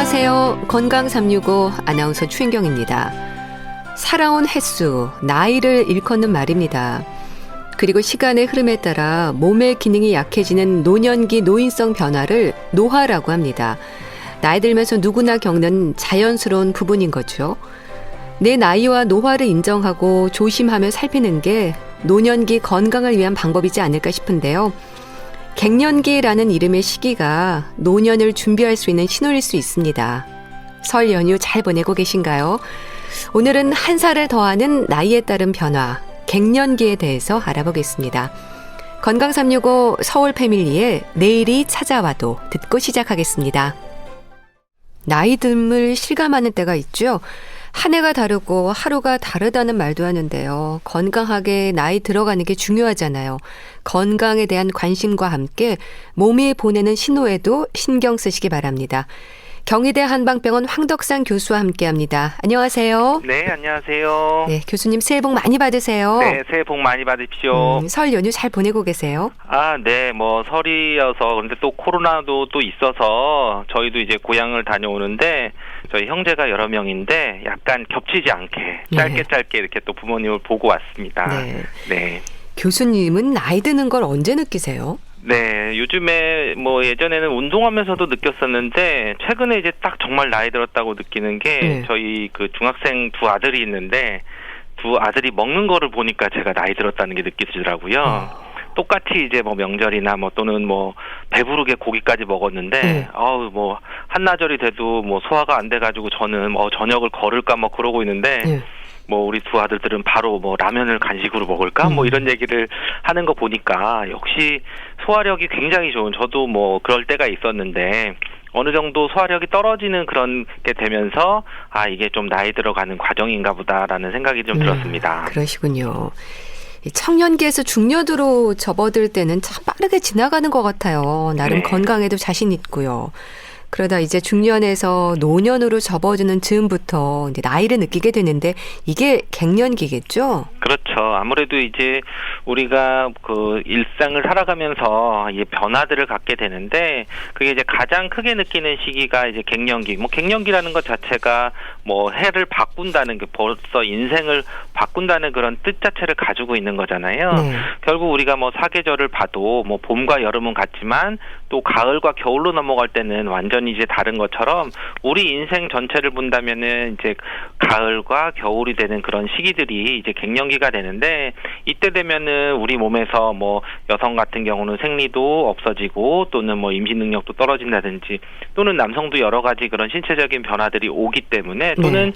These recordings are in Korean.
안녕하세요. 건강 365 아나운서 추인경입니다. 살아온 횟수, 나이를 일컫는 말입니다. 그리고 시간의 흐름에 따라 몸의 기능이 약해지는 노년기 노인성 변화를 노화라고 합니다. 나이 들면서 누구나 겪는 자연스러운 부분인 거죠. 내 나이와 노화를 인정하고 조심하며 살피는 게 노년기 건강을 위한 방법이지 않을까 싶은데요. 갱년기라는 이름의 시기가 노년을 준비할 수 있는 신호일 수 있습니다. 설 연휴 잘 보내고 계신가요? 오늘은 한 살을 더하는 나이에 따른 변화, 갱년기에 대해서 알아보겠습니다. 건강 365 서울 패밀리의 내일이 찾아와도 듣고 시작하겠습니다. 나이 듦을 실감하는 때가 있죠. 한 해가 다르고 하루가 다르다는 말도 하는데요. 건강하게 나이 들어가는 게 중요하잖아요. 건강에 대한 관심과 함께 몸이 보내는 신호에도 신경 쓰시기 바랍니다. 경희대 한방병원 황덕상 교수와 함께합니다. 안녕하세요. 네, 안녕하세요. 네, 교수님 새해 복 많이 받으세요. 네, 새해 복 많이 받으십시오. 설 연휴 잘 보내고 계세요? 네, 설이어서 그런데 또 코로나도 또 있어서 저희도 이제 고향을 다녀오는데 저희 형제가 여러 명인데 약간 겹치지 않게 짧게 이렇게 또 부모님을 보고 왔습니다. 네. 교수님은 나이 드는 걸 언제 느끼세요? 네, 요즘에 예전에는 운동하면서도 느꼈었는데 최근에 이제 딱 정말 나이 들었다고 느끼는 게 저희 그 중학생 두 아들이 있는데 두 아들이 먹는 거를 보니까 제가 나이 들었다는 게 느껴지더라고요. 똑같이 이제 명절이나 또는 배부르게 고기까지 먹었는데 한나절이 돼도 소화가 안 돼가지고 저는 저녁을 거를까 그러고 있는데 우리 두 아들들은 바로 라면을 간식으로 먹을까? 이런 얘기를 하는 거 보니까 역시 소화력이 굉장히 좋은, 저도 그럴 때가 있었는데 어느 정도 소화력이 떨어지는 그런 게 되면서 이게 좀 나이 들어가는 과정인가 보다라는 생각이 좀 들었습니다. 그러시군요. 청년기에서 중년으로 접어들 때는 참 빠르게 지나가는 것 같아요. 나름 건강에도 자신 있고요. 그러다 이제 중년에서 노년으로 접어드는 즈음부터 이제 나이를 느끼게 되는데 이게 갱년기겠죠? 그렇죠. 아무래도 이제 우리가 그 일상을 살아가면서 이 변화들을 갖게 되는데 그게 이제 가장 크게 느끼는 시기가 이제 갱년기. 갱년기라는 것 자체가 해를 바꾼다는 게 벌써 인생을 바꾼다는 그런 뜻 자체를 가지고 있는 거잖아요. 결국 우리가 사계절을 봐도 봄과 여름은 같지만 또 가을과 겨울로 넘어갈 때는 완전히 이제 다른 것처럼 우리 인생 전체를 본다면은 이제 가을과 겨울이 되는 그런 시기들이 이제 갱년기가 되는데 이때 되면은 우리 몸에서 여성 같은 경우는 생리도 없어지고 또는 임신 능력도 떨어진다든지 또는 남성도 여러 가지 그런 신체적인 변화들이 오기 때문에 또는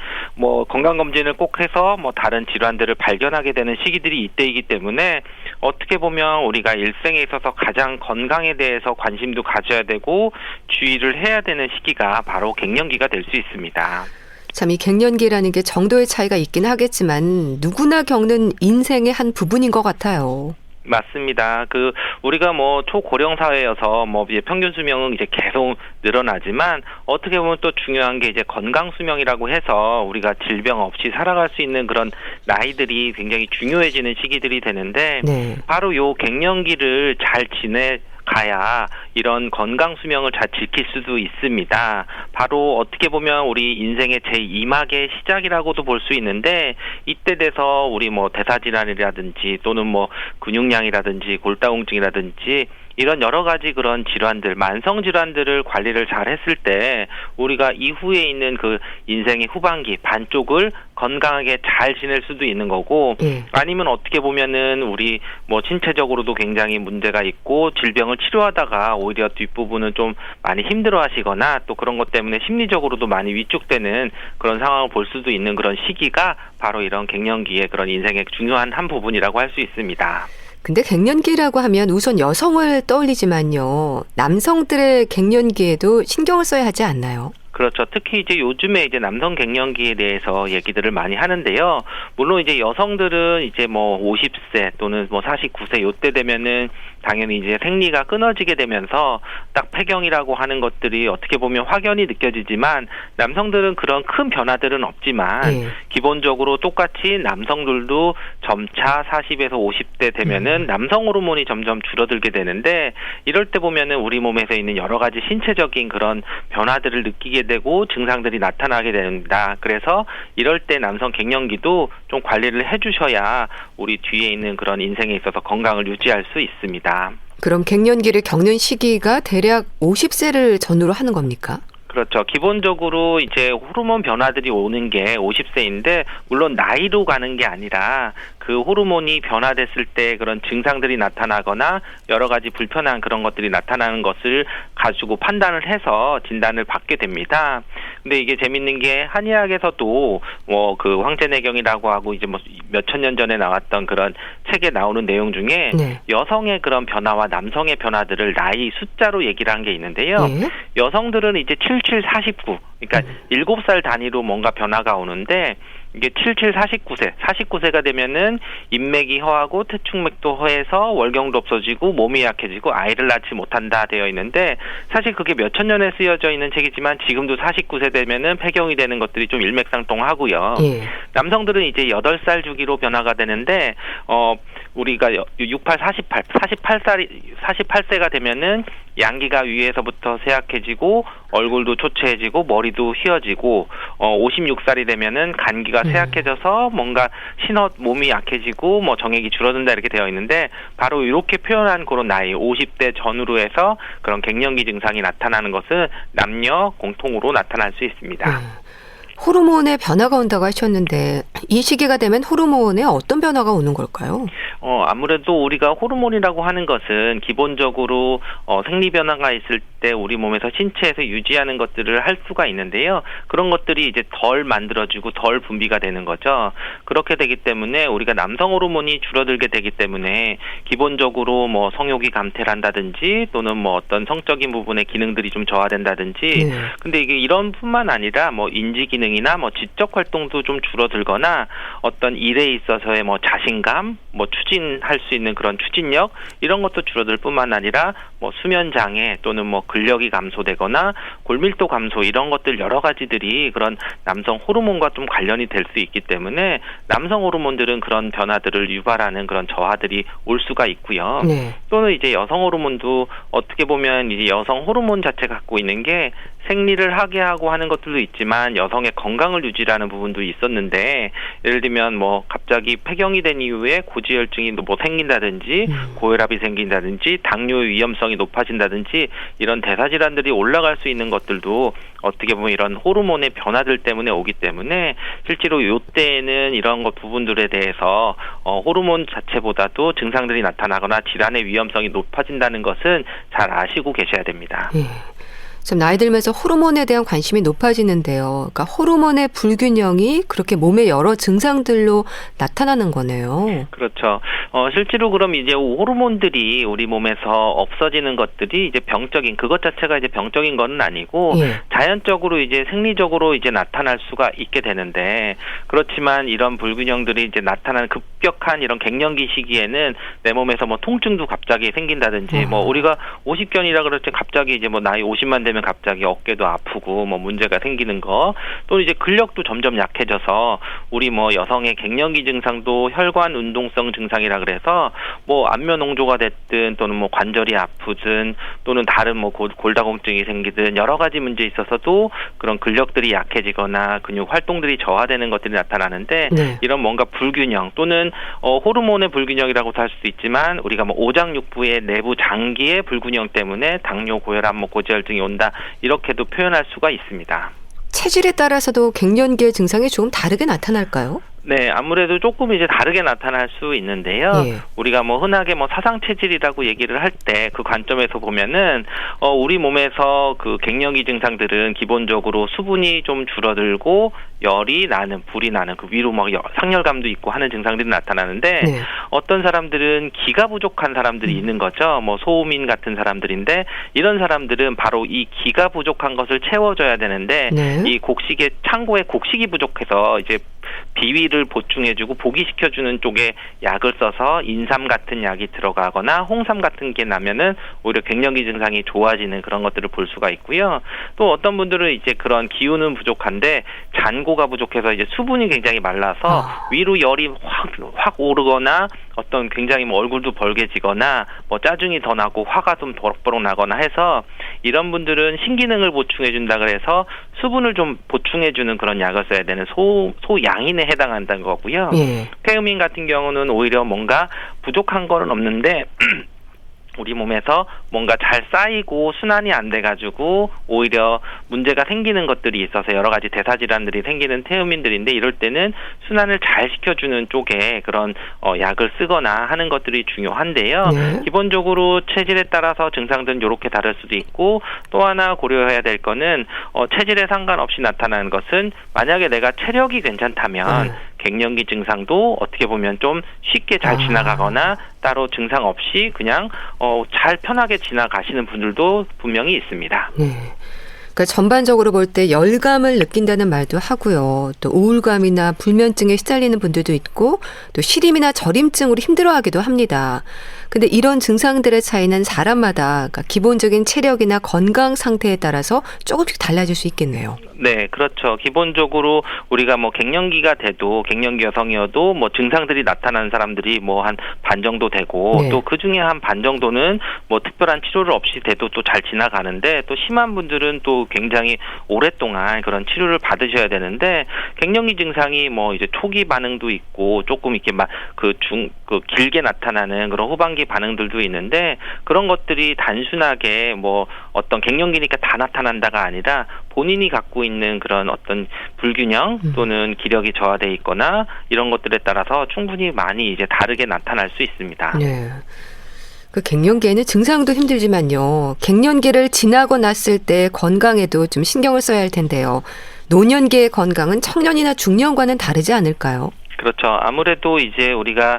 건강검진을 꼭 해서 다른 질환들을 발견하게 되는 시기들이 이때이기 때문에 어떻게 보면 우리가 일생에 있어서 가장 건강에 대해서 관심도 가져야 되고 주의를 해야 되는 시기가 바로 갱년기가 될 수 있습니다. 참 이 갱년기라는 게 정도의 차이가 있긴 하겠지만 누구나 겪는 인생의 한 부분인 것 같아요. 맞습니다. 우리가 초고령 사회여서 이제 평균 수명은 이제 계속 늘어나지만 어떻게 보면 또 중요한 게 이제 건강 수명이라고 해서 우리가 질병 없이 살아갈 수 있는 그런 나이들이 굉장히 중요해지는 시기들이 되는데 바로 요 갱년기를 잘 가야 이런 건강 수명을 잘 지킬 수도 있습니다. 바로 어떻게 보면 우리 인생의 제2막의 시작이라고도 볼 수 있는데 이때 돼서 우리 대사질환이라든지 또는 근육량이라든지 골다공증이라든지 이런 여러 가지 그런 질환들, 만성 질환들을 관리를 잘 했을 때 우리가 이후에 있는 그 인생의 후반기 반쪽을 건강하게 잘 지낼 수도 있는 거고 아니면 어떻게 보면은 우리 신체적으로도 굉장히 문제가 있고 질병을 치료하다가 오히려 뒷부분은 좀 많이 힘들어 하시거나 또 그런 것 때문에 심리적으로도 많이 위축되는 그런 상황을 볼 수도 있는 그런 시기가 바로 이런 갱년기의 그런 인생의 중요한 한 부분이라고 할 수 있습니다. 근데 갱년기라고 하면 우선 여성을 떠올리지만요. 남성들의 갱년기에도 신경을 써야 하지 않나요? 그렇죠. 특히 이제 요즘에 이제 남성 갱년기에 대해서 얘기들을 많이 하는데요. 물론 이제 여성들은 이제 50세 또는 49세 요때 되면은 당연히 이제 생리가 끊어지게 되면서 딱 폐경이라고 하는 것들이 어떻게 보면 확연히 느껴지지만 남성들은 그런 큰 변화들은 없지만 기본적으로 똑같이 남성들도 점차 40에서 50대 되면은 남성 호르몬이 점점 줄어들게 되는데 이럴 때 보면은 우리 몸에서 있는 여러 가지 신체적인 그런 변화들을 느끼게 느끼게 되고 증상들이 나타나게 됩니다. 그래서 이럴 때 남성 갱년기도 좀 관리를 해주셔야 우리 뒤에 있는 그런 인생에 있어서 건강을 유지할 수 있습니다. 그럼 갱년기를 겪는 시기가 대략 50세를 전후로 하는 겁니까? 그렇죠. 기본적으로 이제 호르몬 변화들이 오는 게 50세인데 물론 나이로 가는 게 아니라 그 호르몬이 변화됐을 때 그런 증상들이 나타나거나 여러 가지 불편한 그런 것들이 나타나는 것을 가지고 판단을 해서 진단을 받게 됩니다. 근데 이게 재밌는 게 한의학에서도 뭐 그 황제내경이라고 하고 이제 뭐 몇천 년 전에 나왔던 그런 책에 나오는 내용 중에 네. 여성의 그런 변화와 남성의 변화들을 나이 숫자로 얘기를 한 게 있는데요. 예. 여성들은 이제 77, 49, 그러니까 7살 단위로 뭔가 변화가 오는데 이게 77, 49세, 49세가 되면은 인맥이 허하고 태충맥도 허해서 월경도 없어지고 몸이 약해지고 아이를 낳지 못한다 되어 있는데 사실 그게 몇천 년에 쓰여져 있는 책이지만 지금도 49세 되면은 폐경이 되는 것들이 좀 일맥상통하고요. 예. 남성들은 이제 8살 주기로 변화가 되는데 우리가 68, 48세가 되면은 양기가 위에서부터 쇠약해지고 얼굴도 초췌해지고 머리도 휘어지고 56살이 되면은 간기가 쇠약해져서 뭔가 몸이 약해지고 뭐 정액이 줄어든다 이렇게 되어 있는데 바로 이렇게 표현한 그런 나이 50대 전후로 해서 그런 갱년기 증상이 나타나는 것은 남녀 공통으로 나타날 수 있습니다. 호르몬의 변화가 온다고 하셨는데 이 시기가 되면 호르몬에 어떤 변화가 오는 걸까요? 아무래도 우리가 호르몬이라고 하는 것은 기본적으로 생리 변화가 있을 때 우리 몸에서 신체에서 유지하는 것들을 할 수가 있는데요. 그런 것들이 이제 덜 만들어지고 덜 분비가 되는 거죠. 그렇게 되기 때문에 우리가 남성 호르몬이 줄어들게 되기 때문에 기본적으로 뭐 성욕이 감퇴한다든지 또는 뭐 어떤 성적인 부분의 기능들이 좀 저하된다든지 근데 이게 이런 뿐만 아니라 뭐 인지 기능이나 뭐 지적 활동도 좀 줄어들거나 어떤 일에 있어서의 뭐 자신감, 뭐 추진할 수 있는 그런 추진력 이런 것도 줄어들 뿐만 아니라 뭐 수면 장애 또는 뭐 근력이 감소되거나 골밀도 감소 이런 것들 여러 가지들이 그런 남성 호르몬과 좀 관련이 될 수 있기 때문에 남성 호르몬들은 그런 변화들을 유발하는 그런 저하들이 올 수가 있고요. 네. 또는 이제 여성 호르몬도 어떻게 보면 이제 여성 호르몬 자체가 갖고 있는 게 생리를 하게 하고 하는 것들도 있지만 여성의 건강을 유지하는 부분도 있었는데 예를 들면 뭐 갑자기 폐경이 된 이후에 고지혈증이 뭐 생긴다든지 고혈압이 생긴다든지 당뇨 위험성이 높아진다든지 이런 대사질환들이 올라갈 수 있는 것들도 어떻게 보면 이런 호르몬의 변화들 때문에 오기 때문에 실제로 이때에는 이런 것 부분들에 대해서 호르몬 자체보다도 증상들이 나타나거나 질환의 위험성이 높아진다는 것은 잘 아시고 계셔야 됩니다. 예. 좀 나이 들면서 호르몬에 대한 관심이 높아지는데요. 그러니까 호르몬의 불균형이 그렇게 몸의 여러 증상들로 나타나는 거네요. 그렇죠. 실제로 그럼 이제 호르몬들이 우리 몸에서 없어지는 것들이 이제 병적인 그것 자체가 이제 병적인 건 아니고 자연적으로 이제 생리적으로 이제 나타날 수가 있게 되는데 그렇지만 이런 불균형들이 이제 나타나는 급격한 이런 갱년기 시기에는 내 몸에서 뭐 통증도 갑자기 생긴다든지 뭐 우리가 50견이라 그랬지 갑자기 이제 뭐 나이 50만 되면 갑자기 어깨도 아프고 뭐 문제가 생기는 거 또 이제 근력도 점점 약해져서 우리 뭐 여성의 갱년기 증상도 혈관 운동성 증상이라 그래서 뭐 안면 홍조가 됐든 또는 뭐 관절이 아프든 또는 다른 뭐 골다공증이 생기든 여러 가지 문제에 있어서도 그런 근력들이 약해지거나 근육 활동들이 저하되는 것들이 나타나는데 이런 뭔가 불균형 또는 호르몬의 불균형이라고도 할 수도 있지만 우리가 뭐 오장육부의 내부 장기의 불균형 때문에 당뇨, 고혈압, 뭐 고지혈증이 온다 이렇게도 표현할 수가 있습니다. 체질에 따라서도 갱년기의 증상이 조금 다르게 나타날까요? 네, 아무래도 조금 이제 다르게 나타날 수 있는데요. 우리가 뭐 흔하게 뭐 사상 체질이라고 얘기를 할 때 그 관점에서 보면은 우리 몸에서 그 갱년기 증상들은 기본적으로 수분이 좀 줄어들고 열이 나는, 불이 나는 그 위로 막 상열감도 있고 하는 증상들이 나타나는데 어떤 사람들은 기가 부족한 사람들이 있는 거죠. 뭐 소음인 같은 사람들인데 이런 사람들은 바로 이 기가 부족한 것을 채워줘야 되는데 이 곡식의 창고에 곡식이 부족해서 이제 비위를 보충해주고 보기시켜주는 쪽에 약을 써서 인삼 같은 약이 들어가거나 홍삼 같은 게 나면은 오히려 갱년기 증상이 좋아지는 그런 것들을 볼 수가 있고요. 또 어떤 분들은 이제 그런 기운은 부족한데 잔고가 부족해서 이제 수분이 굉장히 말라서 위로 열이 확 오르거나 어떤 굉장히 뭐 얼굴도 벌게지거나 뭐 짜증이 더 나고 화가 좀 버럭버럭 나거나 해서 이런 분들은 신기능을 보충해 준다 그래서 수분을 좀 보충해 주는 그런 약을 써야 되는 소양인에 해당한다는 거고요. 예. 폐음인 같은 경우는 오히려 뭔가 부족한 거는 없는데 우리 몸에서 뭔가 잘 쌓이고 순환이 안 돼가지고 오히려 문제가 생기는 것들이 있어서 여러 가지 대사질환들이 생기는 태음인들인데 이럴 때는 순환을 잘 시켜주는 쪽에 그런 약을 쓰거나 하는 것들이 중요한데요. 네. 기본적으로 체질에 따라서 증상들은 이렇게 다를 수도 있고 또 하나 고려해야 될 거는 체질에 상관없이 나타나는 것은 만약에 내가 체력이 괜찮다면 갱년기 증상도 어떻게 보면 좀 쉽게 잘 지나가거나 따로 증상 없이 그냥 잘 편하게 지나가시는 분들도 분명히 있습니다. 네. 그러니까 전반적으로 볼 때 열감을 느낀다는 말도 하고요. 또 우울감이나 불면증에 시달리는 분들도 있고 또 시림이나 저림증으로 힘들어하기도 합니다. 근데 이런 증상들의 차이는 사람마다 그러니까 기본적인 체력이나 건강 상태에 따라서 조금씩 달라질 수 있겠네요. 네, 그렇죠. 기본적으로 우리가 뭐 갱년기가 돼도 갱년기 여성이어도 뭐 증상들이 나타나는 사람들이 뭐 한 반 정도 되고 네. 또 그 중에 한 반 정도는 뭐 특별한 치료를 없이 돼도 또 잘 지나가는데 또 심한 분들은 또 굉장히 오랫동안 그런 치료를 받으셔야 되는데 갱년기 증상이 뭐 이제 초기 반응도 있고 조금 이렇게 막 길게 나타나는 그런 후반기 반응들도 있는데 그런 것들이 단순하게 뭐 어떤 갱년기니까 다 나타난다가 아니라 본인이 갖고 있는 그런 어떤 불균형 또는 기력이 저하돼 있거나 이런 것들에 따라서 충분히 많이 이제 다르게 나타날 수 있습니다. 네. 그 갱년기에는 증상도 힘들지만요. 갱년기를 지나고 났을 때 건강에도 좀 신경을 써야 할 텐데요. 노년기의 건강은 청년이나 중년과는 다르지 않을까요? 그렇죠. 아무래도 이제 우리가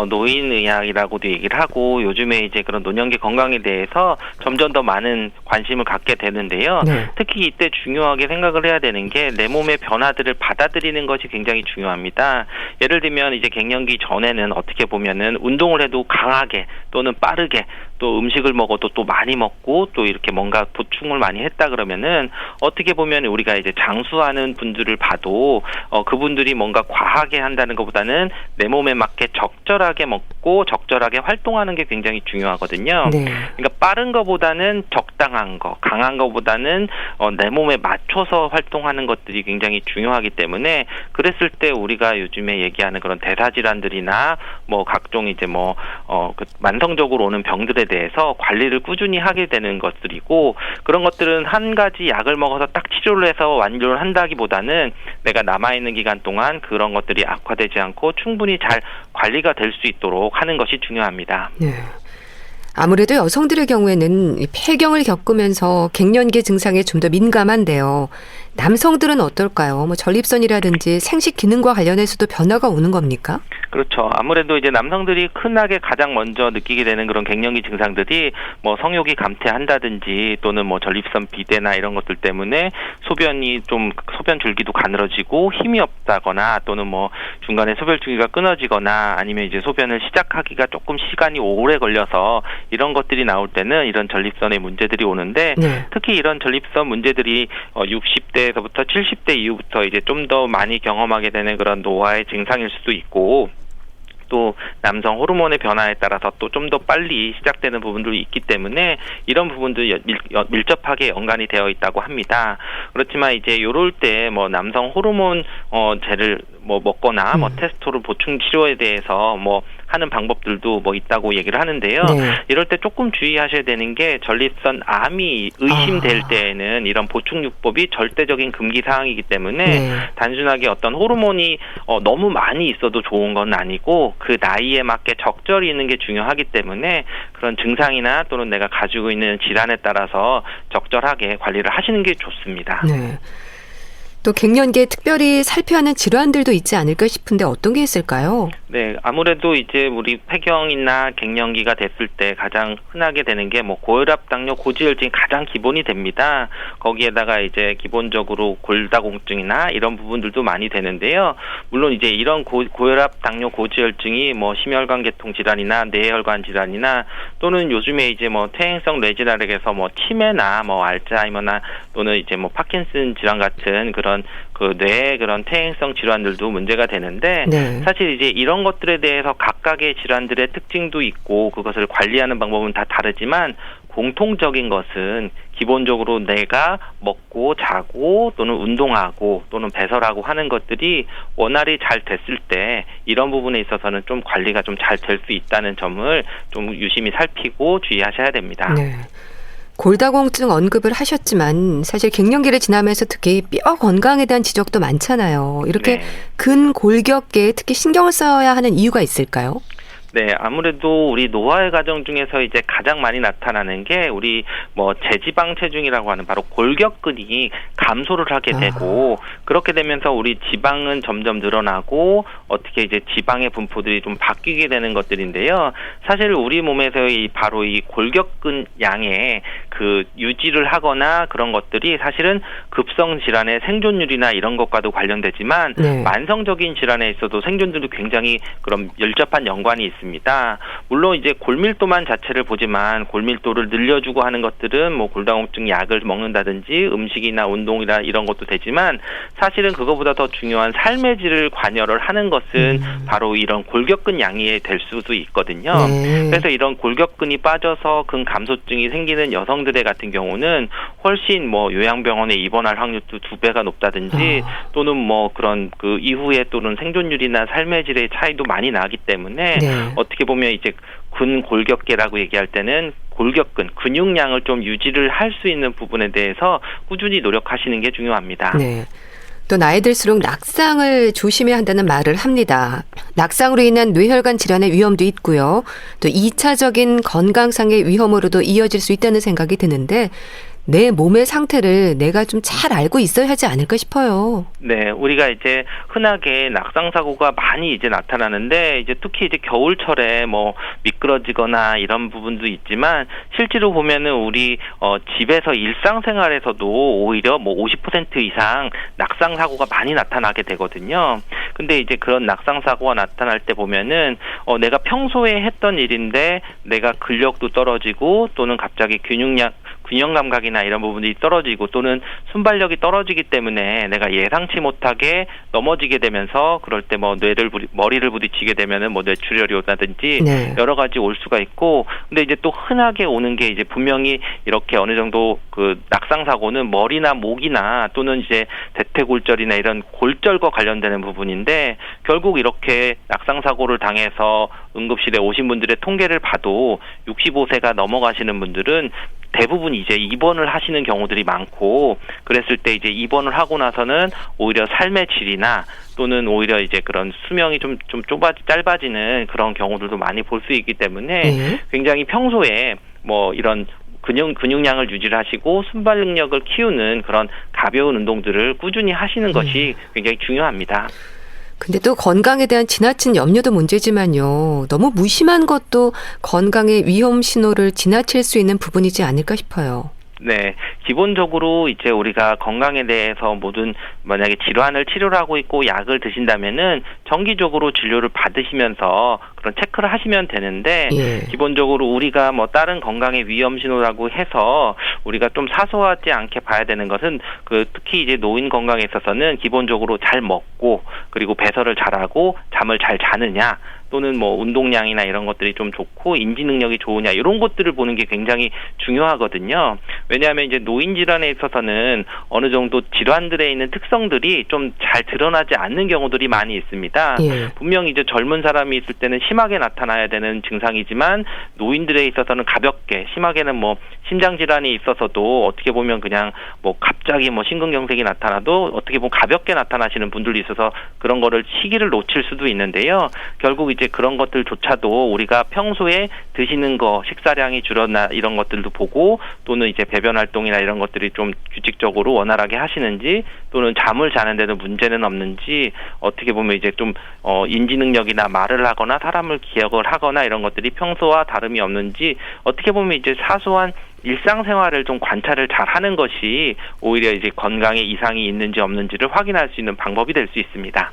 노인의학이라고도 얘기를 하고 요즘에 이제 그런 노년기 건강에 대해서 점점 더 많은 관심을 갖게 되는데요. 네. 특히 이때 중요하게 생각을 해야 되는 게 내 몸의 변화들을 받아들이는 것이 굉장히 중요합니다. 예를 들면 이제 갱년기 전에는 어떻게 보면은 운동을 해도 강하게 또는 빠르게 또 음식을 먹어도 또 많이 먹고 또 이렇게 뭔가 보충을 많이 했다 그러면은 어떻게 보면 우리가 이제 장수하는 분들을 봐도 그분들이 뭔가 과하게 한다는 것보다는 내 몸에 맞게 적절하게 먹고 적절하게 활동하는 게 굉장히 중요하거든요. 네. 그러니까 빠른 것보다는 적당한 거, 강한 것보다는 내 몸에 맞춰서 활동하는 것들이 굉장히 중요하기 때문에 그랬을 때 우리가 요즘에 얘기하는 그런 대사질환들이나 뭐 각종 이제 그 만성적으로 오는 병들에 대해서 관리를 꾸준히 하게 되는 것들이고 그런 것들은 한 가지 약을 먹어서 딱 치료를 해서 완료를 한다기보다는 내가 남아있는 기간 동안 그런 것들이 악화되지 않고 충분히 잘 관리가 될 수 있도록 하는 것이 중요합니다. 네. 아무래도 여성들의 경우에는 폐경을 겪으면서 갱년기 증상에 좀 더 민감한데요. 남성들은 어떨까요? 뭐 전립선이라든지 생식 기능과 관련해서도 변화가 오는 겁니까? 그렇죠. 아무래도 이제 남성들이 흔하게 가장 먼저 느끼게 되는 그런 갱년기 증상들이 뭐 성욕이 감퇴한다든지 또는 뭐 전립선 비대나 이런 것들 때문에 소변 줄기도 가늘어지고 힘이 없다거나 또는 뭐 중간에 소변 줄기가 끊어지거나 아니면 이제 소변을 시작하기가 조금 시간이 오래 걸려서 이런 것들이 나올 때는 이런 전립선의 문제들이 오는데 네. 특히 이런 전립선 문제들이 60대에서부터 70대 이후부터 이제 좀 더 많이 경험하게 되는 그런 노화의 증상일 수도 있고 또 남성 호르몬의 변화에 따라서 또 좀 더 빨리 시작되는 부분들이 있기 때문에 이런 부분도 밀접하게 연관이 되어 있다고 합니다. 그렇지만 이제 이럴 때 뭐 남성 호르몬 제를 뭐 먹거나 뭐 테스토스테론 보충 치료에 대해서 뭐 하는 방법들도 뭐 있다고 얘기를 하는데요. 네. 이럴 때 조금 주의하셔야 되는 게 전립선 암이 의심될 때에는 이런 보충요법이 절대적인 금기 사항이기 때문에 네. 단순하게 어떤 호르몬이 너무 많이 있어도 좋은 건 아니고 그 나이에 맞게 적절히 있는 게 중요하기 때문에 그런 증상이나 또는 내가 가지고 있는 질환에 따라서 적절하게 관리를 하시는 게 좋습니다. 네. 또 갱년기에 특별히 살펴야 하는 질환들도 있지 않을까 싶은데 어떤 게 있을까요? 네, 아무래도 이제 우리 폐경이나 갱년기가 됐을 때 가장 흔하게 되는 게 뭐 고혈압, 당뇨, 고지혈증이 가장 기본이 됩니다. 거기에다가 이제 기본적으로 골다공증이나 이런 부분들도 많이 되는데요. 물론 이제 이런 고혈압, 당뇨, 고지혈증이 뭐 심혈관계통 질환이나 뇌혈관 질환이나 또는 요즘에 이제 뭐 퇴행성 뇌질환에서 뭐 치매나 뭐 알츠하이머나 또는 이제 뭐 파킨슨 질환 같은 그런 그 뇌의 그런 퇴행성 질환들도 문제가 되는데 네. 사실 이제 이런 것들에 대해서 각각의 질환들의 특징도 있고 그것을 관리하는 방법은 다 다르지만 공통적인 것은 기본적으로 내가 먹고 자고 또는 운동하고 또는 배설하고 하는 것들이 원활히 잘 됐을 때 이런 부분에 있어서는 좀 관리가 좀 잘 될 수 있다는 점을 좀 유심히 살피고 주의하셔야 됩니다. 네. 골다공증 언급을 하셨지만 사실 갱년기를 지나면서 특히 뼈 건강에 대한 지적도 많잖아요. 이렇게 네. 근골격계에 특히 신경을 써야 하는 이유가 있을까요? 네, 아무래도 우리 노화의 과정 중에서 이제 가장 많이 나타나는 게 우리 뭐 제지방 체중이라고 하는 바로 골격근이 감소를 하게 되고 그렇게 되면서 우리 지방은 점점 늘어나고 어떻게 이제 지방의 분포들이 좀 바뀌게 되는 것들인데요. 사실 우리 몸에서의 바로 이 골격근 양의 그 유지를 하거나 그런 것들이 사실은 급성 질환의 생존율이나 이런 것과도 관련되지만 네. 만성적인 질환에 있어도 생존율도 굉장히 그런 밀접한 연관이 있습니다. 물론 이제 골밀도만 자체를 보지만 골밀도를 늘려주고 하는 것들은 뭐 골다공증 약을 먹는다든지 음식이나 운동이나 이런 것도 되지만 사실은 그거보다 더 중요한 삶의 질을 관여를 하는 것은 바로 이런 골격근 양이 될 수도 있거든요. 네. 그래서 이런 골격근이 빠져서 근 감소증이 생기는 여성들의 같은 경우는 훨씬 뭐 요양병원에 입원할 확률도 2배가 높다든지 또는 뭐 그런 그 이후에 또는 생존율이나 삶의 질의 차이도 많이 나기 때문에 네. 어떻게 보면 이제 근골격계라고 얘기할 때는 골격근, 근육량을 좀 유지를 할 수 있는 부분에 대해서 꾸준히 노력하시는 게 중요합니다. 네. 또 나이 들수록 낙상을 조심해야 한다는 말을 합니다. 낙상으로 인한 뇌혈관 질환의 위험도 있고요. 또 2차적인 건강상의 위험으로도 이어질 수 있다는 생각이 드는데 내 몸의 상태를 내가 좀 잘 알고 있어야 하지 않을까 싶어요. 네, 우리가 이제 흔하게 낙상 사고가 많이 이제 나타나는데 이제 특히 이제 겨울철에 뭐 미끄러지거나 이런 부분도 있지만 실제로 보면은 우리 집에서 일상생활에서도 오히려 뭐 50% 이상 낙상 사고가 많이 나타나게 되거든요. 근데 이제 그런 낙상 사고가 나타날 때 보면은 내가 평소에 했던 일인데 내가 근력도 떨어지고 또는 갑자기 균형 감각이나 이런 부분이 떨어지고 또는 순발력이 떨어지기 때문에 내가 예상치 못하게 넘어지게 되면서 그럴 때 뭐 머리를 부딪히게 되면은 뭐 뇌출혈이 오다든지 네. 여러 가지 올 수가 있고 근데 이제 또 흔하게 오는 게 이제 분명히 이렇게 어느 정도 그 낙상 사고는 머리나 목이나 또는 이제 대퇴골절이나 이런 골절과 관련되는 부분인데 결국 이렇게 낙상 사고를 당해서 응급실에 오신 분들의 통계를 봐도 65세가 넘어가시는 분들은 대부분 이제 입원을 하시는 경우들이 많고 그랬을 때 이제 입원을 하고 나서는 오히려 삶의 질이나 또는 오히려 이제 그런 수명이 좀 짧아지는 그런 경우들도 많이 볼 수 있기 때문에 굉장히 평소에 뭐 이런 근육량을 유지를 하시고 순발 능력을 키우는 그런 가벼운 운동들을 꾸준히 하시는 것이 굉장히 중요합니다. 근데 또 건강에 대한 지나친 염려도 문제지만요. 너무 무심한 것도 건강의 위험 신호를 지나칠 수 있는 부분이지 않을까 싶어요. 네, 기본적으로 이제 우리가 건강에 대해서 모든 만약에 질환을 치료를 하고 있고 약을 드신다면은 정기적으로 진료를 받으시면서 그런 체크를 하시면 되는데 기본적으로 우리가 뭐 다른 건강의 위험 신호라고 해서 우리가 좀 사소하지 않게 봐야 되는 것은 그 특히 이제 노인 건강에 있어서는 기본적으로 잘 먹고 그리고 배설을 잘하고 잠을 잘 자느냐 또는 뭐 운동량이나 이런 것들이 좀 좋고 인지 능력이 좋으냐 이런 것들을 보는 게 굉장히 중요하거든요. 왜냐하면 이제 노인 질환에 있어서는 어느 정도 질환들에 있는 특성들이 좀 잘 드러나지 않는 경우들이 많이 있습니다. 분명히 이제 젊은 사람이 있을 때는 심하게 나타나야 되는 증상이지만 노인들에 있어서는 가볍게 심하게는 뭐 심장 질환이 있어서도 어떻게 보면 그냥 뭐 갑자기 뭐 심근경색이 나타나도 어떻게 보면 가볍게 나타나시는 분들이 있어서 그런 거를 시기를 놓칠 수도 있는데요. 결국 이제 그런 것들조차도 우리가 평소에 드시는 거 식사량이 줄었나 이런 것들도 보고 또는 이제 배변 활동이나 이런 것들이 좀 규칙적으로 원활하게 하시는지 또는 잠을 자는데도 문제는 없는지 어떻게 보면 이제 좀 인지 능력이나 말을 하거나 사람을 기억을 하거나 이런 것들이 평소와 다름이 없는지 어떻게 보면 이제 사소한 일상생활을 좀 관찰을 잘 하는 것이 오히려 이제 건강에 이상이 있는지 없는지를 확인할 수 있는 방법이 될 수 있습니다.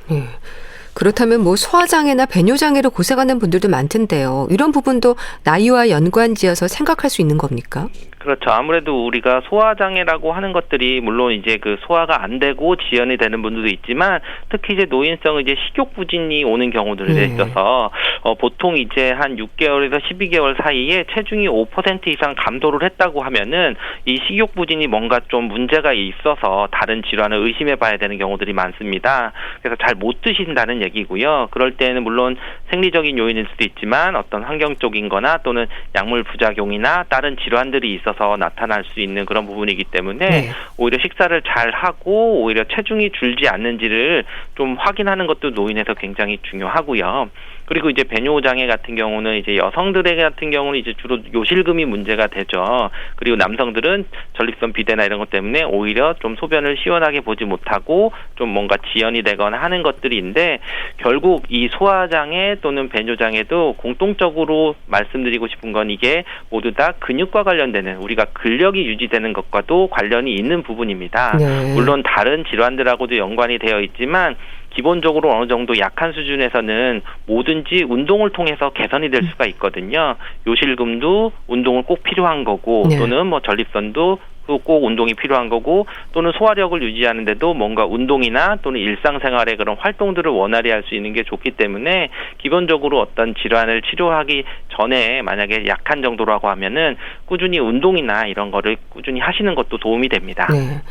그렇다면 뭐 소화장애나 배뇨장애로 고생하는 분들도 많던데요. 이런 부분도 나이와 연관지어서 생각할 수 있는 겁니까? 그렇죠. 아무래도 우리가 소화장애라고 하는 것들이 물론 이제 그 소화가 안 되고 지연이 되는 분들도 있지만 특히 이제 노인성 이제 식욕 부진이 오는 경우들에 있어서 보통 이제 한 6개월에서 12개월 사이에 체중이 5% 이상 감소를 했다고 하면은 이 식욕 부진이 뭔가 좀 문제가 있어서 다른 질환을 의심해 봐야 되는 경우들이 많습니다. 그래서 잘 못 드신다는 얘기고요. 그럴 때는 물론 생리적인 요인일 수도 있지만 어떤 환경적인 거나 또는 약물 부작용이나 다른 질환들이 있어서 나타날 수 있는 그런 부분이기 때문에 네. 오히려 식사를 잘 하고 오히려 체중이 줄지 않는지를 좀 확인하는 것도 노인에서 굉장히 중요하고요. 그리고 이제 배뇨 장애 같은 경우는 이제 여성들에게 같은 경우는 이제 주로 요실금이 문제가 되죠. 그리고 남성들은 전립선 비대나 이런 것 때문에 오히려 좀 소변을 시원하게 보지 못하고 좀 뭔가 지연이 되거나 하는 것들인데 결국 이 소화장애 또는 배뇨 장애도 공통적으로 말씀드리고 싶은 건 이게 모두 다 근육과 관련되는 우리가 근력이 유지되는 것과도 관련이 있는 부분입니다. 네. 물론 다른 질환들하고도 연관이 되어 있지만 기본적으로 어느 정도 약한 수준에서는 뭐든지 운동을 통해서 개선이 될 수가 있거든요. 요실금도 운동을 꼭 필요한 거고 네. 또는 뭐 전립선도 꼭 운동이 필요한 거고 또는 소화력을 유지하는데도 뭔가 운동이나 또는 일상생활의 그런 활동들을 원활히 할 수 있는 게 좋기 때문에 기본적으로 어떤 질환을 치료하기 전에 만약에 약한 정도라고 하면은 꾸준히 운동이나 이런 거를 꾸준히 하시는 것도 도움이 됩니다. 네.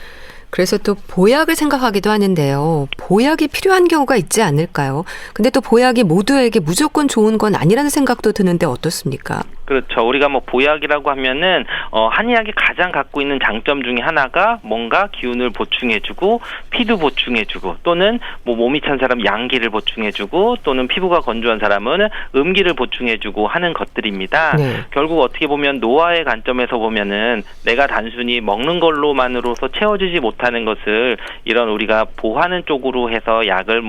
그래서 또 보약을 생각하기도 하는데요. 보약이 필요한 경우가 있지 않을까요? 근데 또 보약이 모두에게 무조건 좋은 건 아니라는 생각도 드는데 어떻습니까? 그렇죠. 우리가 뭐 보약이라고 하면은 한의학이 가장 갖고 있는 장점 중에 하나가 뭔가 기운을 보충해주고 피도 보충해주고 또는 뭐 몸이 찬 사람 양기를 보충해주고 또는 피부가 건조한 사람은 음기를 보충해주고 하는 것들입니다. 네. 결국 어떻게 보면 노화의 관점에서 보면은 내가 단순히 먹는 걸로만으로서 채워지지 못하는 것을 이런 우리가 보하는 쪽으로 해서 약을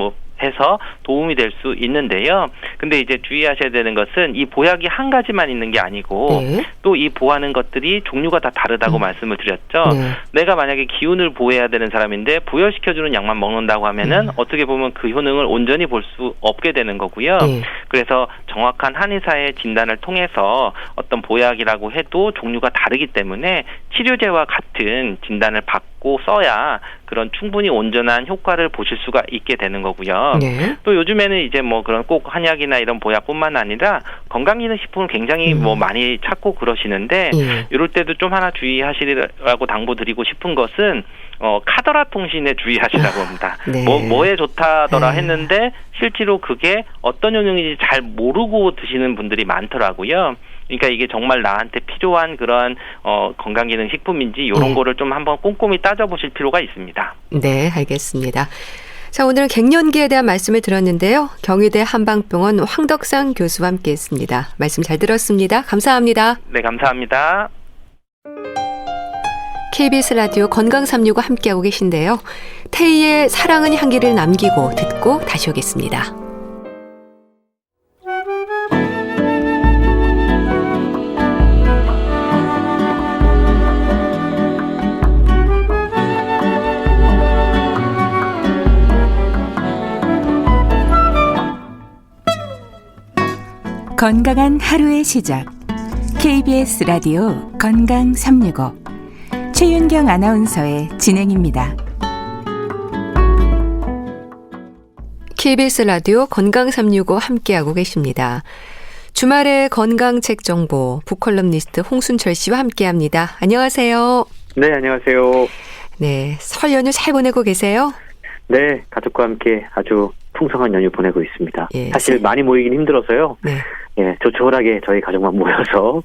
해서 도움이 될 수 있는데요. 근데 이제 주의하셔야 되는 것은 이 보약이 한 가지만 있는 게 아니고 네. 또 이 보하는 것들이 종류가 다 다르다고 말씀을 드렸죠. 네. 내가 만약에 기운을 보해야 되는 사람인데 부혈시켜주는 약만 먹는다고 하면은 어떻게 보면 그 효능을 온전히 볼 수 없게 되는 거고요. 네. 그래서 정확한 한의사의 진단을 통해서 어떤 보약이라고 해도 종류가 다르기 때문에 치료제와 같은 진단을 받고 써야 그런 충분히 온전한 효과를 보실 수가 있게 되는 거고요. 네. 또 요즘에는 이제 뭐 그런 꼭 한약이나 이런 보약뿐만 아니라 건강기능식품을 굉장히 뭐 많이 찾고 그러시는데 예. 이럴 때도 좀 하나 주의하시라고 당부드리고 싶은 것은 카더라 통신에 주의하시라고 합니다. 네. 뭐에 좋다더라 네. 했는데 실제로 그게 어떤 효능인지 잘 모르고 드시는 분들이 많더라고요. 그러니까 이게 정말 나한테 필요한 그런 건강기능식품인지 이런 거를 좀 한번 꼼꼼히 따져보실 필요가 있습니다. 네, 알겠습니다. 자, 오늘은 갱년기에 대한 말씀을 들었는데요. 경희대 한방병원 황덕상 교수와 함께했습니다. 말씀 잘 들었습니다. 감사합니다. 네, 감사합니다. KBS 라디오 건강365 함께하고 계신데요. 태희의 사랑은 향기를 남기고 듣고 다시 오겠습니다. 건강한 하루의 시작. KBS 라디오 건강365 최윤경 아나운서의 진행입니다. KBS 라디오 건강365 함께하고 계십니다. 주말의 건강책 정보 북컬럼니스트 홍순철 씨와 함께합니다. 안녕하세요. 네, 안녕하세요. 네, 설 연휴 잘 보내고 계세요? 네, 가족과 함께 아주 풍성한 연휴 보내고 있습니다. 예, 사실 많이 모이긴 힘들어서요. 네. 예, 조촐하게 저희 가족만 모여서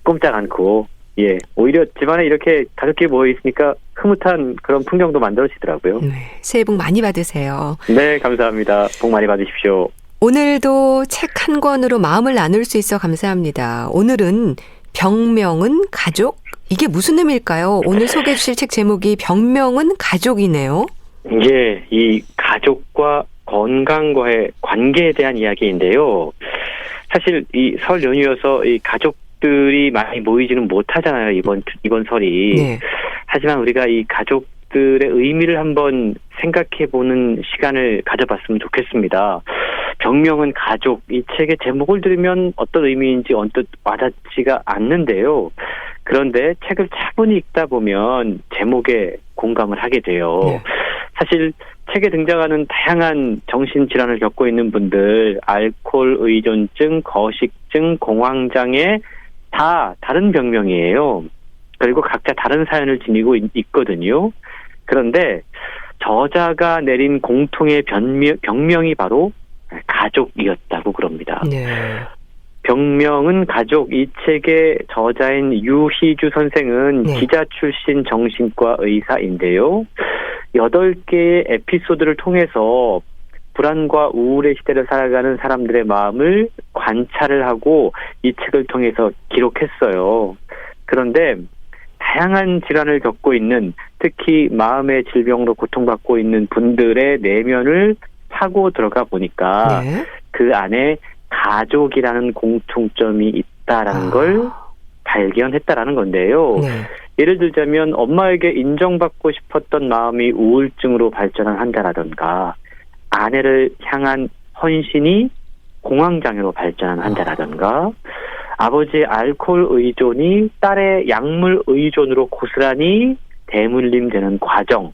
꼼짝 않고, 예, 오히려 집안에 이렇게 가족끼리 모여 있으니까 흐뭇한 그런 풍경도 만들어지더라고요. 네, 새해 복 많이 받으세요. 네, 감사합니다. 복 많이 받으십시오. 오늘도 책 한 권으로 마음을 나눌 수 있어 감사합니다. 오늘은 병명은 가족? 이게 무슨 의미일까요? 오늘 소개해 주실 책 제목이 병명은 가족이네요. 예, 이 가족과 건강과의 관계에 대한 이야기인데요. 사실 이 설 연휴여서 이 가족들이 많이 모이지는 못하잖아요, 이번 설이. 네. 하지만 우리가 이 가족들의 의미를 한번 생각해보는 시간을 가져봤으면 좋겠습니다. 병명은 가족, 이 책의 제목을 들으면 어떤 의미인지 언뜻 와닿지가 않는데요. 그런데 책을 차분히 읽다 보면 제목에 공감을 하게 돼요. 네. 사실 책에 등장하는 다양한 정신질환을 겪고 있는 분들, 알코올 의존증, 거식증, 공황장애 다 다른 병명이에요. 그리고 각자 다른 사연을 지니고 있거든요. 그런데 저자가 내린 공통의 병명이 바로 가족이었다고 그럽니다. 네. 병명은 가족. 이 책의 저자인 유희주 선생은 네. 기자 출신 정신과 의사인데요. 8개의 에피소드를 통해서 불안과 우울의 시대를 살아가는 사람들의 마음을 관찰을 하고 이 책을 통해서 기록했어요. 그런데 다양한 질환을 겪고 있는, 특히 마음의 질병으로 고통받고 있는 분들의 내면을 파고 들어가 보니까 네. 그 안에 가족이라는 공통점이 있다라는 걸 발견했다라는 건데요. 네. 예를 들자면 엄마에게 인정받고 싶었던 마음이 우울증으로 발전한 환자라든가, 아내를 향한 헌신이 공황장애로 발전한 환자라든가, 아버지의 알코올 의존이 딸의 약물 의존으로 고스란히 대물림되는 과정,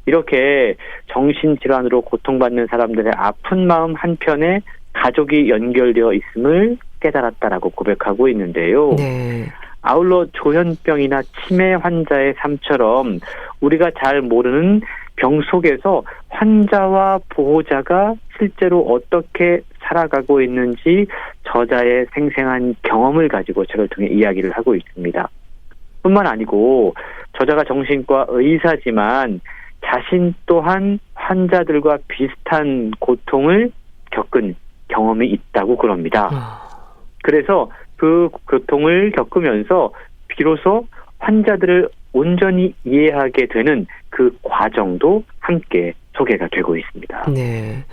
이렇게 정신질환으로 고통받는 사람들의 아픈 마음 한편에 가족이 연결되어 있음을 깨달았다라고 고백하고 있는데요. 네. 아울러 조현병이나 치매 환자의 삶처럼 우리가 잘 모르는 병 속에서 환자와 보호자가 실제로 어떻게 살아가고 있는지 저자의 생생한 경험을 가지고 책을 통해 이야기를 하고 있습니다. 뿐만 아니고 저자가 정신과 의사지만 자신 또한 환자들과 비슷한 고통을 겪은 경험이 있다고 그럽니다. 그래서 그 고통을 겪으면서 비로소 환자들을 온전히 이해하게 되는 그 과정도 함께 소개가 되고 있습니다. 네.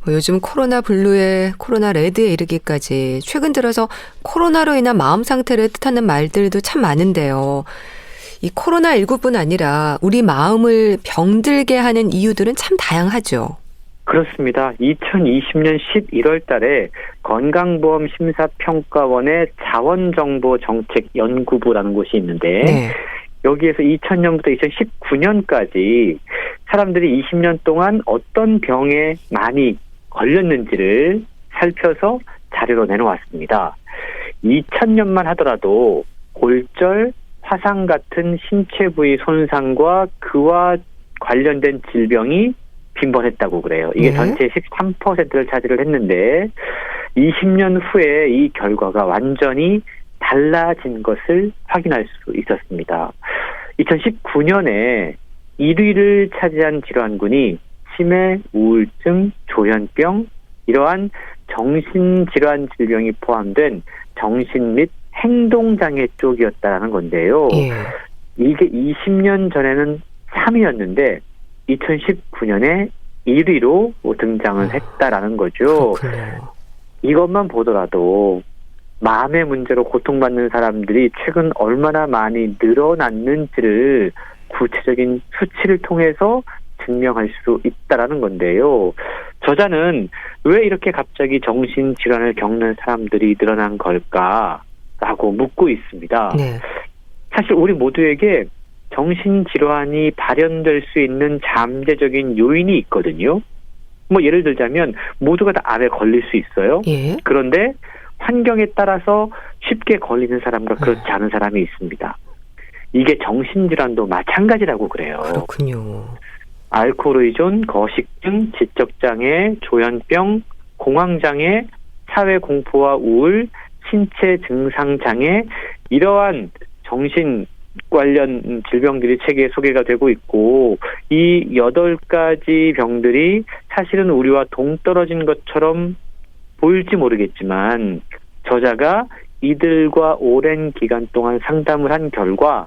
뭐 요즘 코로나 블루에 코로나 레드에 이르기까지 최근 들어서 코로나로 인한 마음 상태를 뜻하는 말들도 참 많은데요. 이 코로나19뿐 아니라 우리 마음을 병들게 하는 이유들은 참 다양하죠. 그렇습니다. 2020년 11월 달에 건강보험심사평가원의 자원정보정책연구부라는 곳이 있는데 네. 여기에서 2000년부터 2019년까지 사람들이 20년 동안 어떤 병에 많이 걸렸는지를 살펴서 자료로 내놓았습니다. 2000년만 하더라도 골절, 화상 같은 신체 부위 손상과 그와 관련된 질병이 빈번했다고 그래요. 이게 네. 전체의 13%를 차지를 했는데 20년 후에 이 결과가 완전히 달라진 것을 확인할 수 있었습니다. 2019년에 1위를 차지한 질환군이 치매, 우울증, 조현병, 이러한 정신질환 질병이 포함된 정신 및 행동장애 쪽이었다는 건데요. 예. 이게 20년 전에는 3위였는데 2019년에 1위로 등장을 했다라는 거죠. 그렇군요. 이것만 보더라도 마음의 문제로 고통받는 사람들이 최근 얼마나 많이 늘어났는지를 구체적인 수치를 통해서 증명할 수 있다라는 건데요. 저자는 왜 이렇게 갑자기 정신질환을 겪는 사람들이 늘어난 걸까라고 묻고 있습니다. 네. 사실 우리 모두에게 정신질환이 발현될 수 있는 잠재적인 요인이 있거든요. 뭐 예를 들자면 모두가 다 암에 걸릴 수 있어요. 예. 그런데 환경에 따라서 쉽게 걸리는 사람과 그렇지 않은 사람이 있습니다. 이게 정신질환도 마찬가지라고 그래요. 그렇군요. 알코올 의존, 거식증, 지적장애, 조현병, 공황장애, 사회공포와 우울, 신체 증상장애, 이러한 정신 관련 질병들이 책에 소개가 되고 있고, 이 8가지 병들이 사실은 우리와 동떨어진 것처럼 보일지 모르겠지만 저자가 이들과 오랜 기간 동안 상담을 한 결과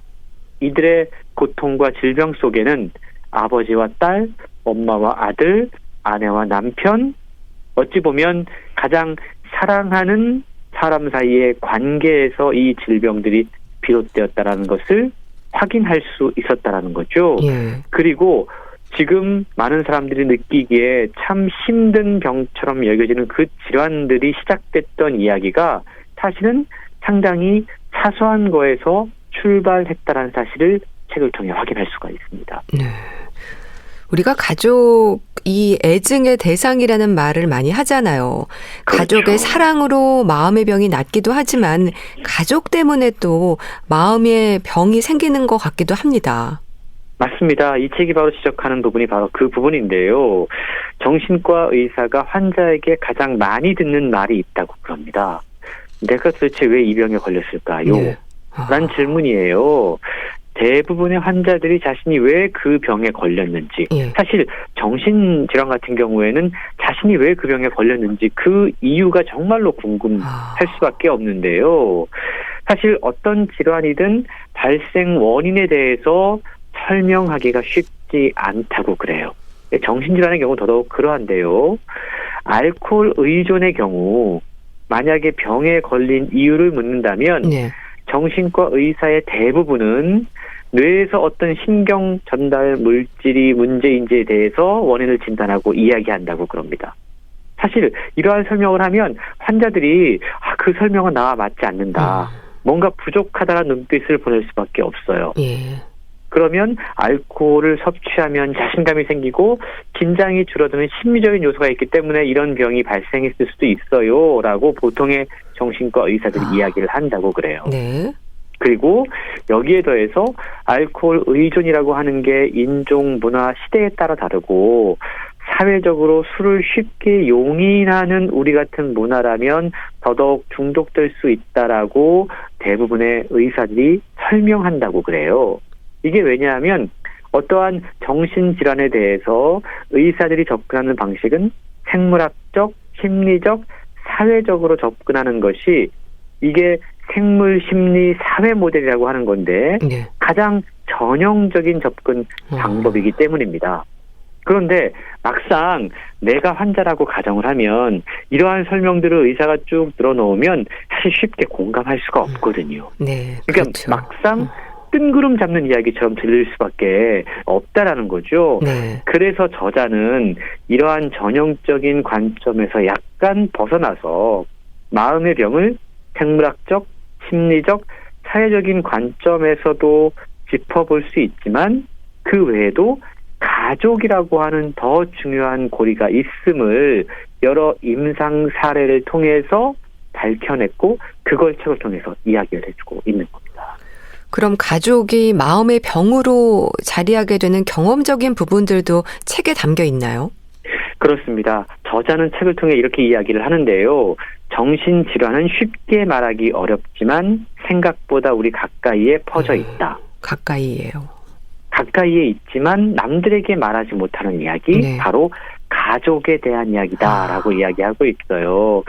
이들의 고통과 질병 속에는 아버지와 딸, 엄마와 아들, 아내와 남편, 어찌 보면 가장 사랑하는 사람 사이의 관계에서 이 질병들이 비롯되었다라는 것을 확인할 수 있었다라는 거죠. 예. 그리고 지금 많은 사람들이 느끼기에 참 힘든 병처럼 여겨지는 그 질환들이 시작됐던 이야기가 사실은 상당히 사소한 거에서 출발했다는 사실을 책을 통해 확인할 수가 있습니다. 네. 우리가 가족 이 애증의 대상이라는 말을 많이 하잖아요. 그렇죠. 가족의 사랑으로 마음의 병이 낫기도 하지만 가족 때문에 또 마음의 병이 생기는 것 같기도 합니다. 맞습니다. 이 책이 바로 지적하는 부분이 바로 그 부분인데요. 정신과 의사가 환자에게 가장 많이 듣는 말이 있다고 그럽니다. 내가 도대체 왜 이 병에 걸렸을까요? 예. 라는 질문이에요. 대부분의 환자들이 자신이 왜 그 병에 걸렸는지, 예. 사실 정신질환 같은 경우에는 자신이 왜 그 병에 걸렸는지 그 이유가 정말로 궁금할 수밖에 없는데요. 사실 어떤 질환이든 발생 원인에 대해서 설명하기가 쉽지 않다고 그래요. 정신질환의 경우 더더욱 그러한데요. 알코올 의존의 경우 만약에 병에 걸린 이유를 묻는다면 네. 정신과 의사의 대부분은 뇌에서 어떤 신경 전달 물질이 문제인지에 대해서 원인을 진단하고 이야기한다고 그럽니다. 사실 이러한 설명을 하면 환자들이 그 설명은 나와 맞지 않는다. 뭔가 부족하다는 눈빛을 보낼 수밖에 없어요. 예. 그러면 알코올을 섭취하면 자신감이 생기고 긴장이 줄어드는 심리적인 요소가 있기 때문에 이런 병이 발생했을 수도 있어요. 라고 보통의 정신과 의사들이 이야기를 한다고 그래요. 네. 그리고 여기에 더해서 알코올 의존이라고 하는 게 인종, 문화, 시대에 따라 다르고 사회적으로 술을 쉽게 용인하는 우리 같은 문화라면 더더욱 중독될 수 있다라고 대부분의 의사들이 설명한다고 그래요. 이게 왜냐하면 어떠한 정신질환에 대해서 의사들이 접근하는 방식은 생물학적, 심리적, 사회적으로 접근하는 것이 이게 생물, 심리, 사회 모델이라고 하는 건데 네. 가장 전형적인 접근 방법이기 때문입니다. 그런데 막상 내가 환자라고 가정을 하면 이러한 설명들을 의사가 쭉 늘어놓으면 사실 쉽게 공감할 수가 없거든요. 네. 그러니까 그렇죠. 막상 뜬구름 잡는 이야기처럼 들릴 수밖에 없다라는 거죠. 네. 그래서 저자는 이러한 전형적인 관점에서 약간 벗어나서 마음의 병을 생물학적, 심리적, 사회적인 관점에서도 짚어볼 수 있지만 그 외에도 가족이라고 하는 더 중요한 고리가 있음을 여러 임상 사례를 통해서 밝혀냈고 그걸 책을 통해서 이야기를 해주고 있는 겁니다. 그럼 가족이 마음의 병으로 자리하게 되는 경험적인 부분들도 책에 담겨 있나요? 그렇습니다. 저자는 책을 통해 이렇게 이야기를 하는데요. 정신질환은 쉽게 말하기 어렵지만 생각보다 우리 가까이에 퍼져 있다. 가까이에요. 가까이에 있지만 남들에게 말하지 못하는 이야기, 네. 바로 가족에 대한 이야기다라고 이야기하고 있어요.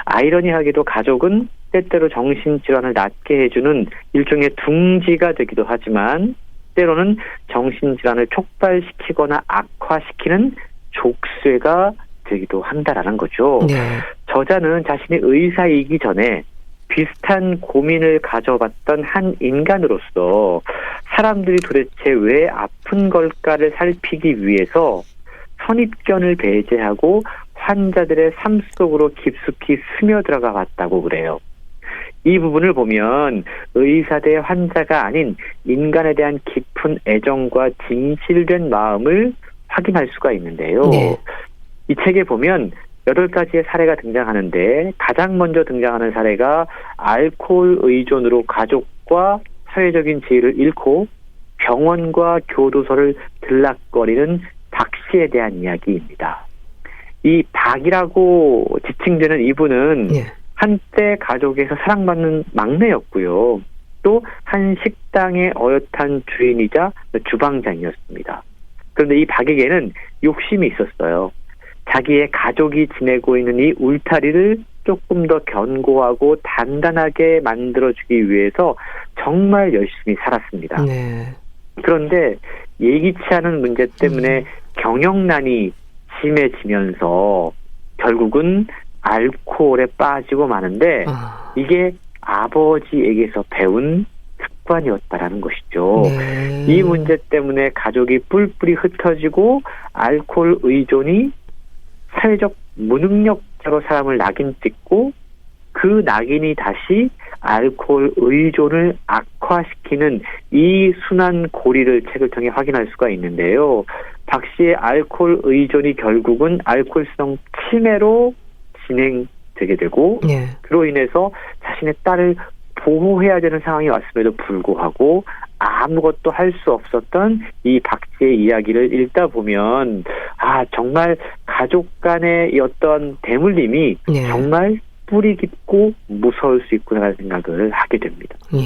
아이러니하게도 가족은 때때로 정신질환을 낫게 해주는 일종의 둥지가 되기도 하지만 때로는 정신질환을 촉발시키거나 악화시키는 족쇄가 되기도 한다라는 거죠. 네. 저자는 자신이 의사이기 전에 비슷한 고민을 가져봤던 한 인간으로서 사람들이 도대체 왜 아픈 걸까를 살피기 위해서 선입견을 배제하고 환자들의 삶 속으로 깊숙이 스며들어가 봤다고 그래요. 이 부분을 보면 의사 대 환자가 아닌 인간에 대한 깊은 애정과 진실된 마음을 확인할 수가 있는데요. 네. 이 책에 보면 8가지의 사례가 등장하는데 가장 먼저 등장하는 사례가 알코올 의존으로 가족과 사회적인 지위를 잃고 병원과 교도소를 들락거리는 박 씨에 대한 이야기입니다. 이 박이라고 지칭되는 이분은 네. 한때 가족에서 사랑받는 막내였고요. 또 한 식당의 어엿한 주인이자 주방장이었습니다. 그런데 이 박에게는 욕심이 있었어요. 자기의 가족이 지내고 있는 이 울타리를 조금 더 견고하고 단단하게 만들어주기 위해서 정말 열심히 살았습니다. 네. 그런데 예기치 않은 문제 때문에 경영난이 심해지면서 결국은 알코올에 빠지고 마는데 이게 아버지에게서 배운 습관이었다라는 것이죠. 네. 이 문제 때문에 가족이 뿔뿔이 흩어지고 알코올 의존이 사회적 무능력자로 사람을 낙인 찍고 그 낙인이 다시 알코올 의존을 악화시키는 이 순환 고리를 책을 통해 확인할 수가 있는데요. 박 씨의 알코올 의존이 결국은 알코올성 치매로 진행되게 되고 네. 그로 인해서 자신의 딸을 보호해야 되는 상황이 왔음에도 불구하고 아무것도 할 수 없었던 이 박 씨의 이야기를 읽다 보면 정말 가족 간의 이 어떤 대물림이 네. 정말 뿌리 깊고 무서울 수 있구나라는 생각을 하게 됩니다. 예.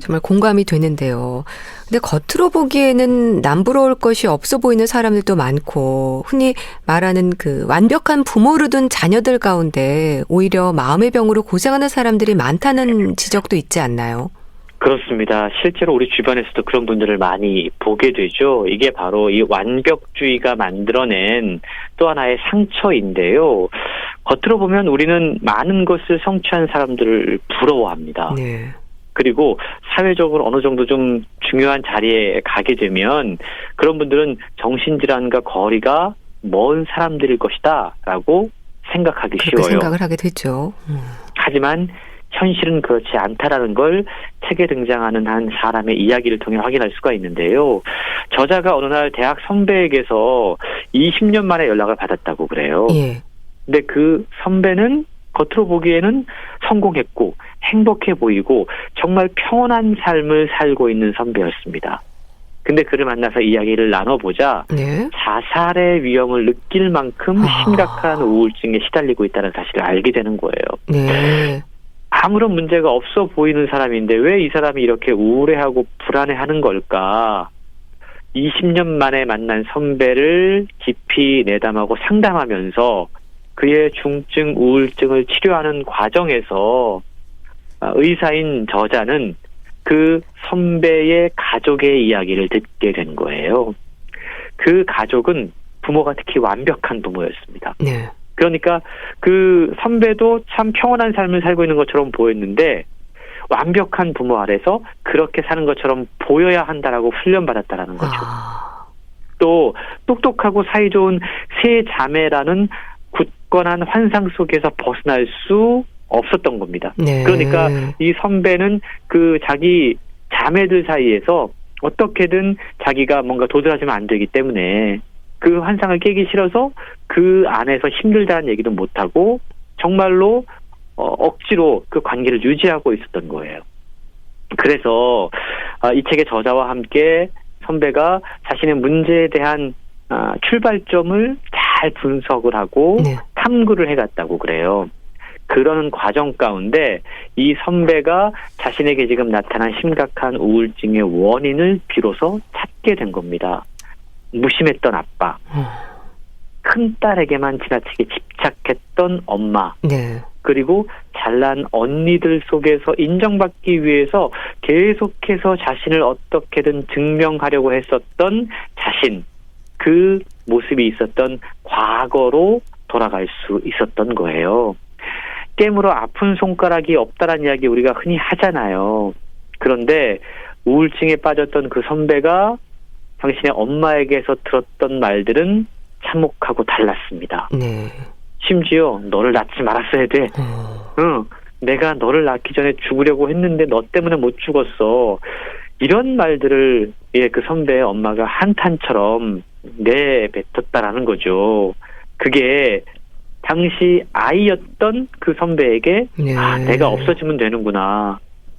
정말 공감이 되는데요. 근데 겉으로 보기에는 남부러울 것이 없어 보이는 사람들도 많고 흔히 말하는 그 완벽한 부모를 둔 자녀들 가운데 오히려 마음의 병으로 고생하는 사람들이 많다는 지적도 있지 않나요? 그렇습니다. 실제로 우리 주변에서도 그런 분들을 많이 보게 되죠. 이게 바로 이 완벽주의가 만들어낸 또 하나의 상처인데요. 겉으로 보면 우리는 많은 것을 성취한 사람들을 부러워합니다. 네. 그리고 사회적으로 어느 정도 좀 중요한 자리에 가게 되면 그런 분들은 정신질환과 거리가 먼 사람들일 것이다 라고 생각하기 그렇게 쉬워요. 생각을 하게 되죠. 하지만 현실은 그렇지 않다라는 걸 책에 등장하는 한 사람의 이야기를 통해 확인할 수가 있는데요. 저자가 어느 날 대학 선배에게서 20년 만에 연락을 받았다고 그래요. 예. 근데 그 선배는 겉으로 보기에는 성공했고 행복해 보이고 정말 평온한 삶을 살고 있는 선배였습니다. 근데 그를 만나서 이야기를 나눠보자 네. 자살의 위험을 느낄 만큼 심각한 우울증에 시달리고 있다는 사실을 알게 되는 거예요. 네. 아무런 문제가 없어 보이는 사람인데 왜 이 사람이 이렇게 우울해하고 불안해하는 걸까? 20년 만에 만난 선배를 깊이 내담하고 상담하면서 그의 중증 우울증을 치료하는 과정에서 의사인 저자는 그 선배의 가족의 이야기를 듣게 된 거예요. 그 가족은 부모가 특히 완벽한 부모였습니다. 네. 그러니까 그 선배도 참 평온한 삶을 살고 있는 것처럼 보였는데 완벽한 부모 아래서 그렇게 사는 것처럼 보여야 한다라고 훈련받았다라는 거죠. 또 똑똑하고 사이좋은 세 자매라는 굳건한 환상 속에서 벗어날 수 없었던 겁니다. 네. 그러니까 이 선배는 그 자기 자매들 사이에서 어떻게든 자기가 뭔가 도드라지면 안 되기 때문에 그 환상을 깨기 싫어서 그 안에서 힘들다는 얘기도 못하고 정말로 억지로 그 관계를 유지하고 있었던 거예요. 그래서 이 책의 저자와 함께 선배가 자신의 문제에 대한 출발점을 잘 분석을 하고 네. 탐구를 해갔다고 그래요. 그러는 과정 가운데 이 선배가 자신에게 지금 나타난 심각한 우울증의 원인을 비로소 찾게 된 겁니다. 무심했던 아빠, 큰딸에게만 지나치게 집착했던 엄마, 네. 그리고 잘난 언니들 속에서 인정받기 위해서 계속해서 자신을 어떻게든 증명하려고 했었던 자신, 그 모습이 있었던 과거로 돌아갈 수 있었던 거예요. 깨물어 아픈 손가락이 없다라는 이야기 우리가 흔히 하잖아요. 그런데 우울증에 빠졌던 그 선배가 당신의 엄마에게서 들었던 말들은 참혹하고 달랐습니다. 네. 심지어 너를 낳지 말았어야 돼. 내가 너를 낳기 전에 죽으려고 했는데 너 때문에 못 죽었어. 이런 말들을 그 선배의 엄마가 한탄처럼 내뱉었다라는 거죠. 그게 당시 아이였던 그 선배에게 네. 내가 없어지면 되는구나.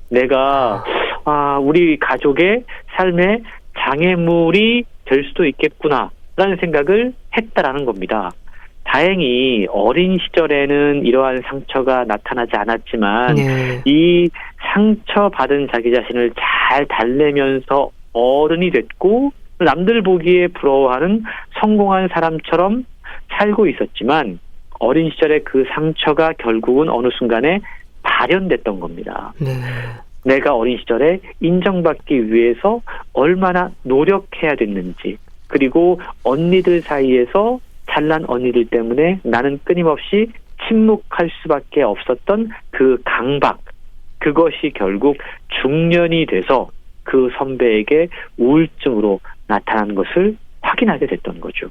내가 우리 가족의 삶에 장애물이 될 수도 있겠구나라는 생각을 했다라는 겁니다. 다행히 어린 시절에는 이러한 상처가 나타나지 않았지만 네. 이 상처받은 자기 자신을 잘 달래면서 어른이 됐고 남들 보기에 부러워하는 성공한 사람처럼 살고 있었지만 어린 시절에 그 상처가 결국은 어느 순간에 발현됐던 겁니다. 네. 내가 어린 시절에 인정받기 위해서 얼마나 노력해야 됐는지, 그리고 언니들 사이에서 잘난 언니들 때문에 나는 끊임없이 침묵할 수밖에 없었던 그 강박, 그것이 결국 중년이 돼서 그 선배에게 우울증으로 나타난 것을 확인하게 됐던 거죠.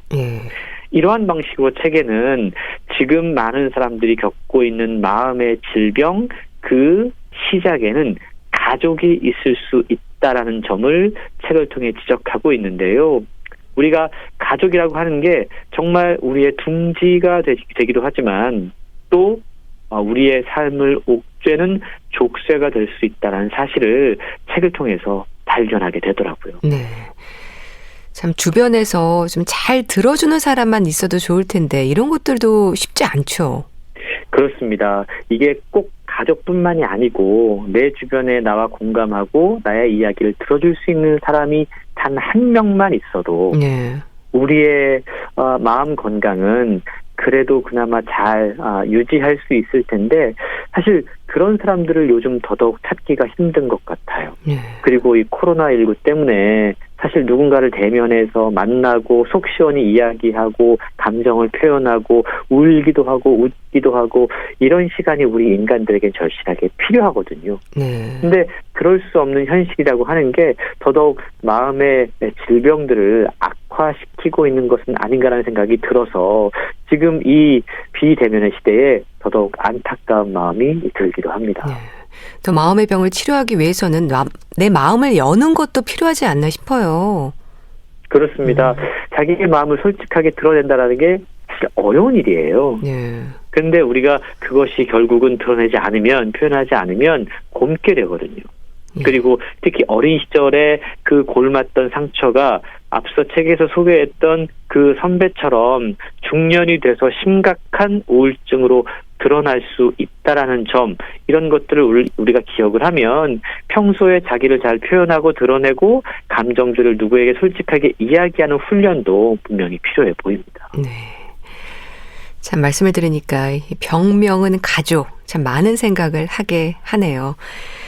이러한 방식으로 책에는 지금 많은 사람들이 겪고 있는 마음의 질병, 그 시작에는 가족이 있을 수 있다라는 점을 책을 통해 지적하고 있는데요. 우리가 가족이라고 하는 게 정말 우리의 둥지가 되기도 하지만 또 우리의 삶을 옥죄는 족쇄가 될 수 있다는 사실을 책을 통해서 발견하게 되더라고요. 네. 참 주변에서 좀 잘 들어주는 사람만 있어도 좋을 텐데 이런 것들도 쉽지 않죠. 그렇습니다. 이게 꼭 가족뿐만이 아니고 내 주변에 나와 공감하고 나의 이야기를 들어줄 수 있는 사람이 단 한 명만 있어도 네. 우리의 마음 건강은 그래도 그나마 잘 유지할 수 있을 텐데 사실 그런 사람들을 요즘 더더욱 찾기가 힘든 것 같아요. 네. 그리고 이 코로나19 때문에 사실 누군가를 대면해서 만나고 속 시원히 이야기하고 감정을 표현하고 울기도 하고 웃기도 하고 이런 시간이 우리 인간들에게 절실하게 필요하거든요. 네. 근데 그럴 수 없는 현실이라고 하는 게 더더욱 마음의 질병들을 악화시키고 있는 것은 아닌가라는 생각이 들어서 지금 이 비대면의 시대에 더더욱 안타까운 마음이 들기도 합니다. 네. 또 마음의 병을 치료하기 위해서는 내 마음을 여는 것도 필요하지 않나 싶어요. 그렇습니다. 자기의 마음을 솔직하게 드러낸다는 게 사실 어려운 일이에요. 네. 근데 우리가 그것이 결국은 드러내지 않으면, 표현하지 않으면 곪게 되거든요. 그리고 특히 어린 시절에 그 골맞던 상처가 앞서 책에서 소개했던 그 선배처럼 중년이 돼서 심각한 우울증으로 드러날 수 있다라는 점, 이런 것들을 우리가 기억을 하면 평소에 자기를 잘 표현하고 드러내고 감정들을 누구에게 솔직하게 이야기하는 훈련도 분명히 필요해 보입니다. 네. 참 말씀을 들으니까 병명은 가족, 참 많은 생각을 하게 하네요.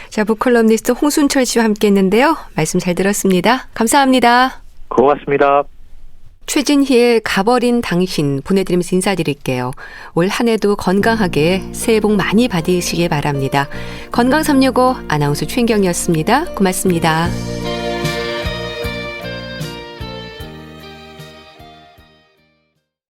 자, 북컬럼니스트 홍순철 씨와 함께했는데요. 말씀 잘 들었습니다. 감사합니다. 고맙습니다. 최진희의 가버린 당신 보내드리면서 인사드릴게요. 올 한 해도 건강하게 새해 복 많이 받으시길 바랍니다. 건강365 아나운서 최인경이었습니다. 고맙습니다.